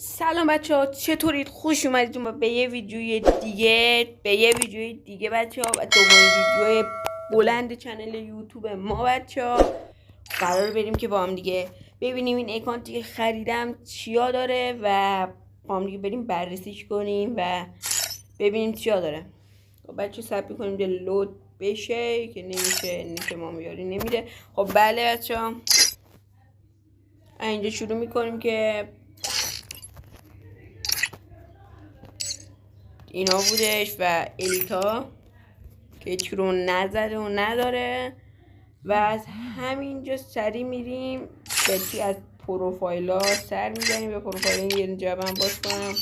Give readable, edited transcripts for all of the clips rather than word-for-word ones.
سلام بچه ها، چطورید؟ خوش اومدید به یه ویدیوی دیگه بچه ها و دومین ویدیوی بلند چنل یوتیوب ما بچه ها. قرار بریم که با هم دیگه ببینیم این اکانتی که خریدم چیا داره و با هم دیگه بریم بررسیش کنیم و ببینیم چیا داره. خب بچه صبر کنیم که لود بشه که نمیشه، نیت ما میاری نمیده. خب بله بچه ها، اینجا شروع میکنیم که اینا بودش و الیتا که هیچ رو نزده و نداره و از همینجا سری میریم بلکی از پروفایلا سر میزنیم به پروفایل. یه جبم باز کنم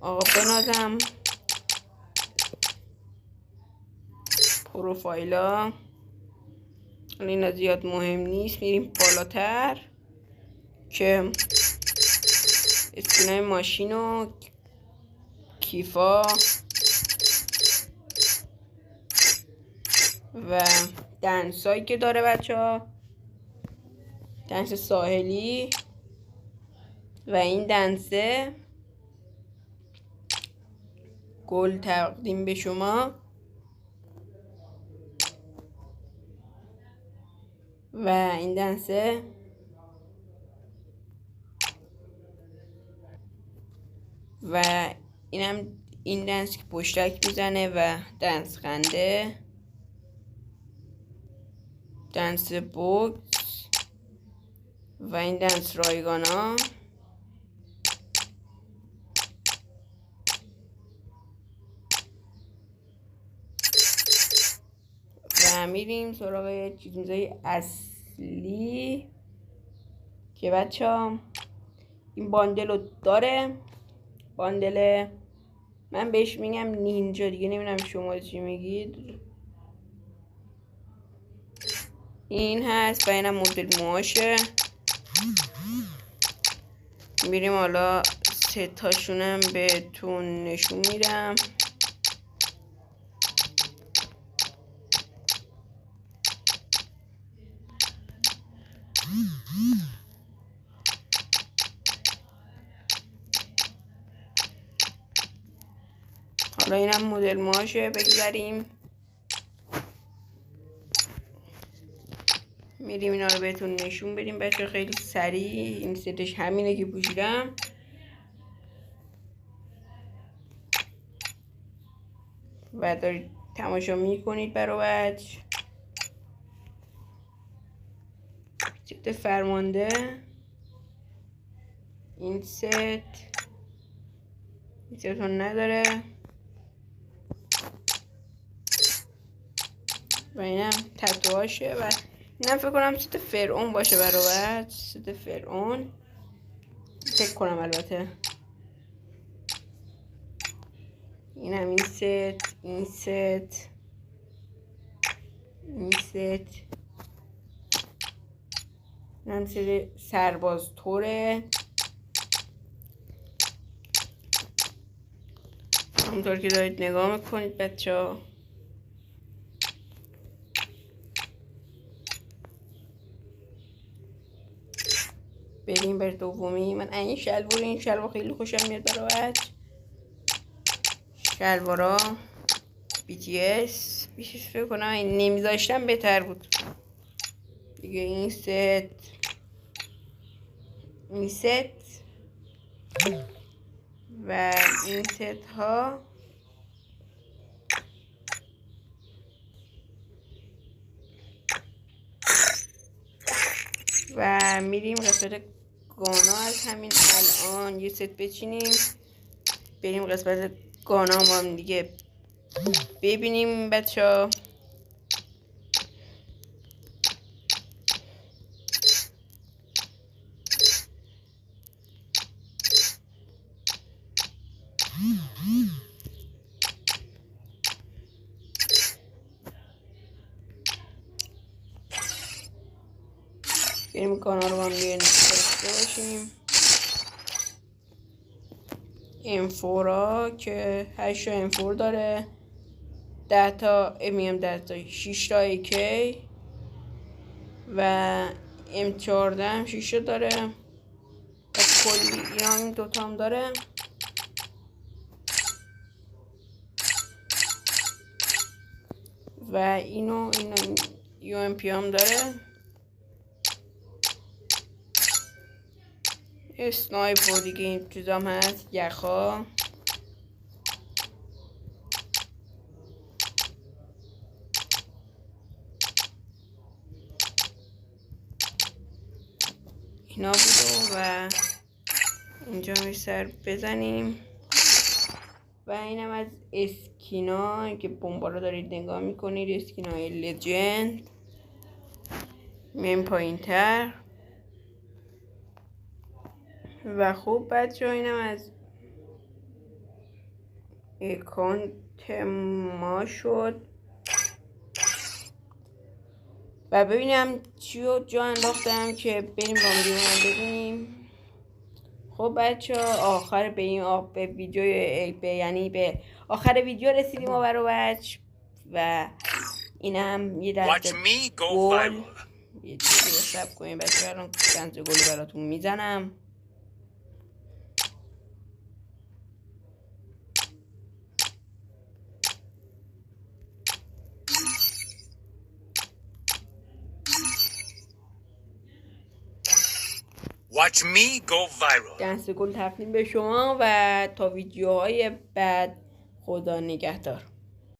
آقا بنازم پروفایلا. اینا زیاد مهم نیست، میریم بالاتر که اسکینای ماشین و کیفا و دنسایی که داره بچه ها، دنس ساحلی و این دنسه گل تقدیم به شما و این دنسه و اینم این دنس که پشتک میزنه و دنس خنده، دنس بوکس و این دنس رایگانا و میریم سراغ چیزای اصلی که بچه ها این باندل رو داره. باندل من بهش میگم نینجا دیگه، نمیدونم شما چی میگید. این هست و اینم مدل موهاشه. میریم حالا سه تاشونم بهتون نشون میدم. حالا اینم مدل موهاشه. بگذاریم میریم اینا رو بهتون نشون بدیم بچه خیلی سریع. این ستش همینه که پوشیدم و دارید تماشا میکنید برای بچه. ست فرمانده، این ست هون نداره و اینم تتوهاشه و اینم فکر کنم ست فرعون باشه برای بچه. ست فرعون فکر کنم البته. اینم این ست، این ست، این ست، اینم ست سرباز توره. همونطور که دارید نگاه میکنید بچه ها. بریم بر دومی. من این شلوار خیلی خوشم میاد برای بچه. شلوارا BTS بیشش فکر کنم این نمیذاشتم بهتر بود دیگه. این ست، این ست و این ست ها و میریم قسمت گانا. از همین الان یه ست بچینیم بریم قسمت گانا با هم دیگه ببینیم بچه ها. بریم کانال رو با هم دیگه نشسته باشیم. M4 که 8 تا M4 داره، 10 تا M 10 تا 6 تا AK و M14 هم 6 تا داره کلی اینا این دوتام داره. و اینو یو ام پی هم داره. اسنایپر دیگه این چیزام هست. یخا اینا بود و اینجا می سر بزنیم. و اینم از اسکینا که بمبا رو دارید نگاه میکنید، اسکینای لجند. میم پایین تر. و خب بچه ها اینم از اکانت ما شد. و ببینم چی رو جا انداختم که بریم با هم ببینیم. خب بچه ها آخر به این به ویدیو یعنی به آخر ویدیو رسیدیم ما برو بچ. و اینم یه دسته گل. یه دیگه سب کنیم بچه الان گنز گل براتون میزنم. Watch me go viral. گنز گل تقدیم به شما و تا ویدیوهای بعد. خدا نگهدار.